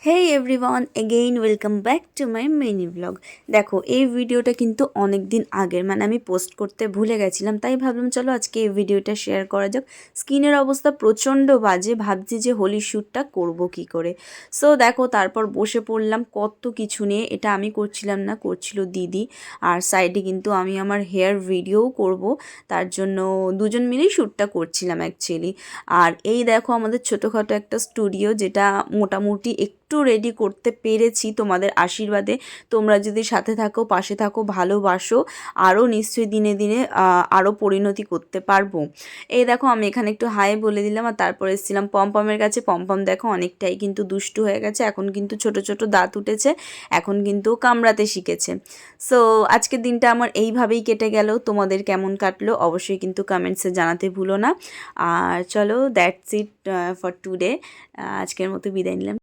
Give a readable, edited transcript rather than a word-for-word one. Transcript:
Hey everyone again welcome back to my mini blog. দেখো এই ভিডিওটা কিন্তু অনেক দিন আগের, মানে আমি পোস্ট করতে ভুলে গেছিলাম, তাই ভাবলাম চলো আজকে এই ভিডিওটা শেয়ার করা যাক। স্কিনের অবস্থা প্রচণ্ড বাজে, ভাবছি যে হোলি শ্যুটটা করব কি করে। সো দেখো তারপর বসে পড়লাম কত কিছু নিয়ে। এটা আমি করছিলাম না, করছিল দিদি। আর সাইডে কিন্তু আমি আমার হেয়ার ভিডিওও করব, তার জন্য দুজন মিলেই শ্যুটটা করছিলাম অ্যাকচুয়ালি। আর এই দেখো আমাদের ছোটোখাটো একটা স্টুডিও, যেটা মোটামুটি একটু রেডি করতে পেরেছি তোমাদের আশীর্বাদে। তোমরা যদি সাথে থাকো, পাশে থাকো, ভালোবাসো, আরও নিশ্চয়ই দিনে দিনে আরও পরিণতি করতে পারবো। এই দেখো আমি এখানে একটু হাই বলে দিলাম, আর তারপরে এসেছিলাম পমপমের কাছে। পমপম দেখো অনেকটাই কিন্তু দুষ্টু হয়ে গেছে, এখন কিন্তু ছোট ছোট দাঁত উঠেছে, এখন কিন্তু কামড়াতে শিখেছে। সো আজকের দিনটা আমার এইভাবেই কেটে গেল। তোমাদের কেমন কাটলো অবশ্যই কিন্তু কমেন্টসে জানাতে ভুলো না। আর চলো দ্যাটস ইট ফর টুডে। আজকের মতো বিদায় নিলাম।